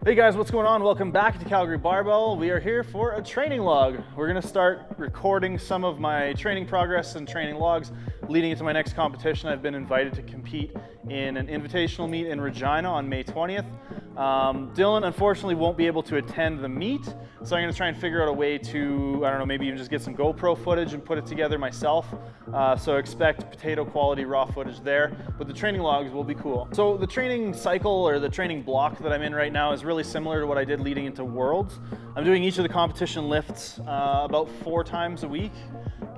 Hey guys, what's going on? Welcome back to Calgary Barbell. We are here for a training log. We're gonna start recording some of my training progress and training logs leading into my next competition. I've been invited to compete in an invitational meet in Regina on May 20th. Dylan unfortunately won't be able to attend the meet, so I'm gonna try and figure out a way to, I don't know, maybe even just get some GoPro footage and put it together myself. So expect potato quality raw footage there, but the training logs will be cool. So the training cycle or the training block that I'm in right now is really similar to what I did leading into Worlds. I'm doing each of the competition lifts about 4 times a week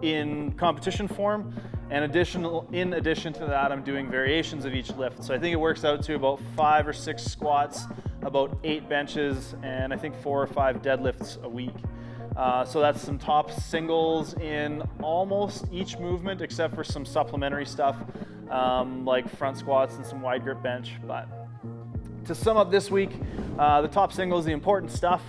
in competition form, and in addition to that, I'm doing variations of each lift. So I think it works out to about 5 or 6 squats, about 8 benches, and I think 4 or 5 deadlifts a week. So that's some top singles in almost each movement, except for some supplementary stuff like front squats and some wide grip bench. But to sum up this week, the top singles, the important stuff.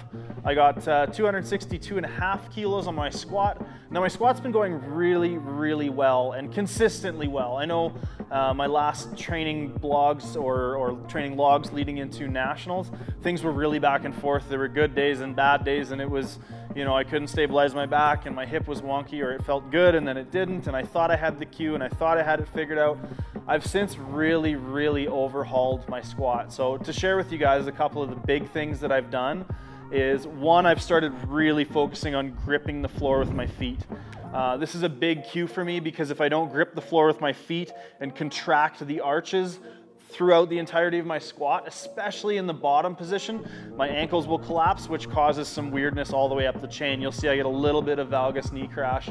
I got 262.5 kilos on my squat. Now my squat's been going really well and consistently well. I know my last training blogs or training logs leading into nationals, things were really back and forth. There were good days and bad days, and it was, you know, I couldn't stabilize my back and my hip was wonky, or it felt good and then it didn't, and I thought I had the cue and I thought I had it figured out. I've since really overhauled my squat. So to share with you guys a couple of the big things that I've done is, one, I've started really focusing on gripping the floor with my feet. This is a big cue for me, because if I don't grip the floor with my feet and contract the arches throughout the entirety of my squat, especially in the bottom position, my ankles will collapse, which causes some weirdness all the way up the chain. You'll see I get a little bit of valgus knee crash.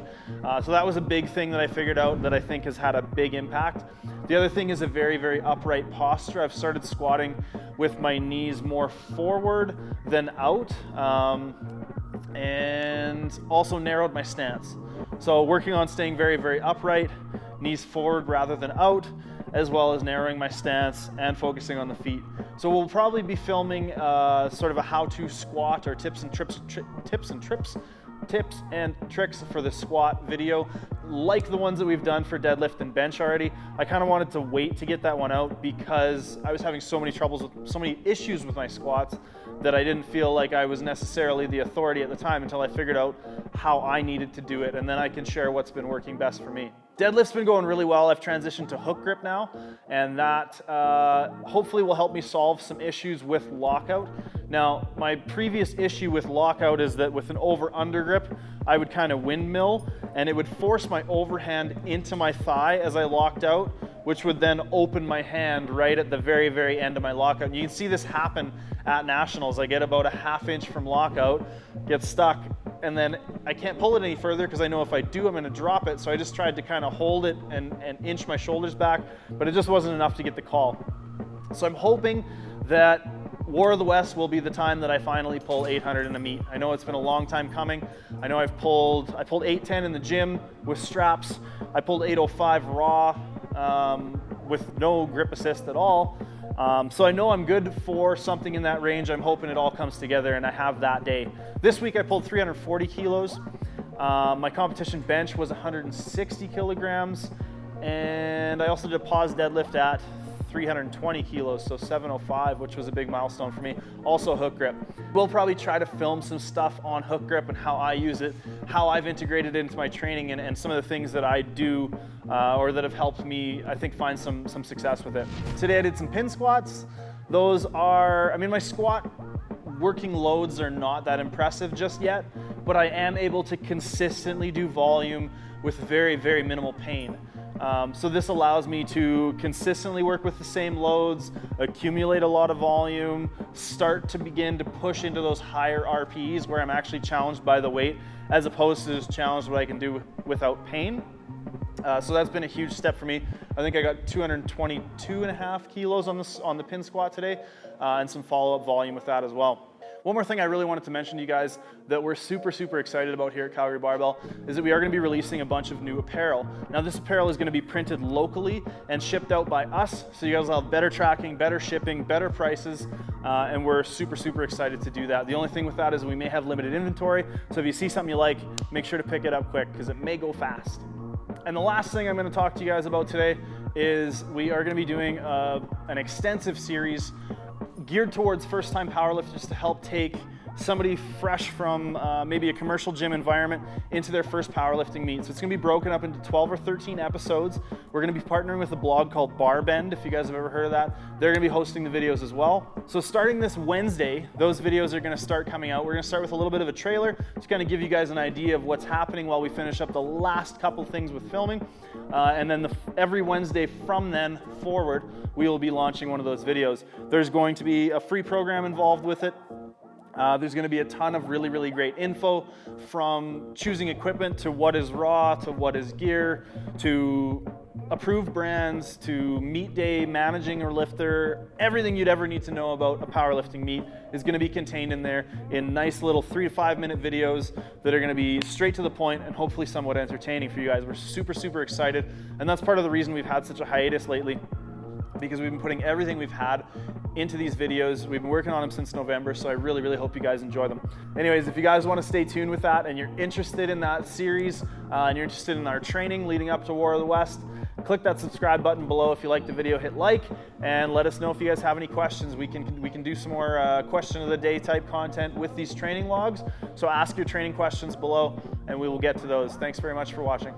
So that was a big thing that I figured out that I think has had a big impact. The other thing is a very upright posture. I've started squatting with my knees more forward than out, and also narrowed my stance. So working on staying very upright, knees forward rather than out, as well as narrowing my stance and focusing on the feet. So we'll probably be filming sort of a how-to squat or tips and tricks for the squat video, like the ones that we've done for deadlift and bench already. I kind of wanted to wait to get that one out because I was having so many issues with my squats that I didn't feel like I was necessarily the authority at the time until I figured out how I needed to do it, and then I can share what's been working best for me. Deadlift's been going really well. I've transitioned to hook grip now, and that hopefully will help me solve some issues with lockout. Now, my previous issue with lockout is that with an over-under grip, I would kind of windmill, and it would force my overhand into my thigh as I locked out, which would then open my hand right at the very end of my lockout. And you can see this happen at nationals. I get about a ½ inch from lockout, get stuck, and then I can't pull it any further because I know if I do, I'm gonna drop it. So I just tried to kind of hold it and inch my shoulders back, but it just wasn't enough to get the call. So I'm hoping that War of the West will be the time that I finally pull 800 in a meet. I know it's been a long time coming. I know I pulled 810 in the gym with straps. I pulled 805 raw with no grip assist at all. So I know I'm good for something in that range. I'm hoping it all comes together and I have that day. This week I pulled 340 kilos. My competition bench was 160 kilograms. And I also did a pause deadlift at 320 kilos, so 705, which was a big milestone for me. Also hook grip. We'll probably try to film some stuff on hook grip and how I use it, how I've integrated it into my training, and some of the things that I do or that have helped me, I think, find some success with it. Today I did some pin squats. Those are, I mean, my squat working loads are not that impressive just yet, but I am able to consistently do volume with very minimal pain. So this allows me to consistently work with the same loads, accumulate a lot of volume, start to begin to push into those higher RPEs where I'm actually challenged by the weight, as opposed to just challenged what I can do without pain. So that's been a huge step for me. I think I got 222.5 kilos on the pin squat today, and some follow-up volume with that as well. One more thing I really wanted to mention to you guys that we're super excited about here at Calgary Barbell is that we are going to be releasing a bunch of new apparel. Now this apparel is going to be printed locally and shipped out by us, so you guys will have better tracking, better shipping, better prices, and we're super excited to do that. The only thing with that is we may have limited inventory, so if you see something you like, make sure to pick it up quick because it may go fast. And the last thing I'm going to talk to you guys about today is we are going to be doing an extensive series geared towards first-time powerlifters to help take somebody fresh from maybe a commercial gym environment into their first powerlifting meet. So it's going to be broken up into 12 or 13 episodes. We're going to be partnering with a blog called Barbell, if you guys have ever heard of that. They're going to be hosting the videos as well. So starting this Wednesday, those videos are going to start coming out. We're going to start with a little bit of a trailer to kind of give you guys an idea of what's happening while we finish up the last couple things with filming. And then every Wednesday from then forward, we will be launching one of those videos. There's going to be a free program involved with it. There's going to be a ton of really great info, from choosing equipment to what is raw to what is gear to approved brands to meet day, managing a lifter. Everything you'd ever need to know about a powerlifting meet is going to be contained in there in nice little 3 to 5 minute videos that are going to be straight to the point and hopefully somewhat entertaining for you guys. We're super excited, and that's part of the reason we've had such a hiatus lately, because we've been putting everything we've had into these videos. We've been working on them since November, so I really hope you guys enjoy them. Anyways, if you guys want to stay tuned with that and you're interested in that series and you're interested in our training leading up to War of the West, click that subscribe button below. If you like the video, hit like, and let us know if you guys have any questions. We can do some more question of the day type content with these training logs. So ask your training questions below and we will get to those. Thanks very much for watching.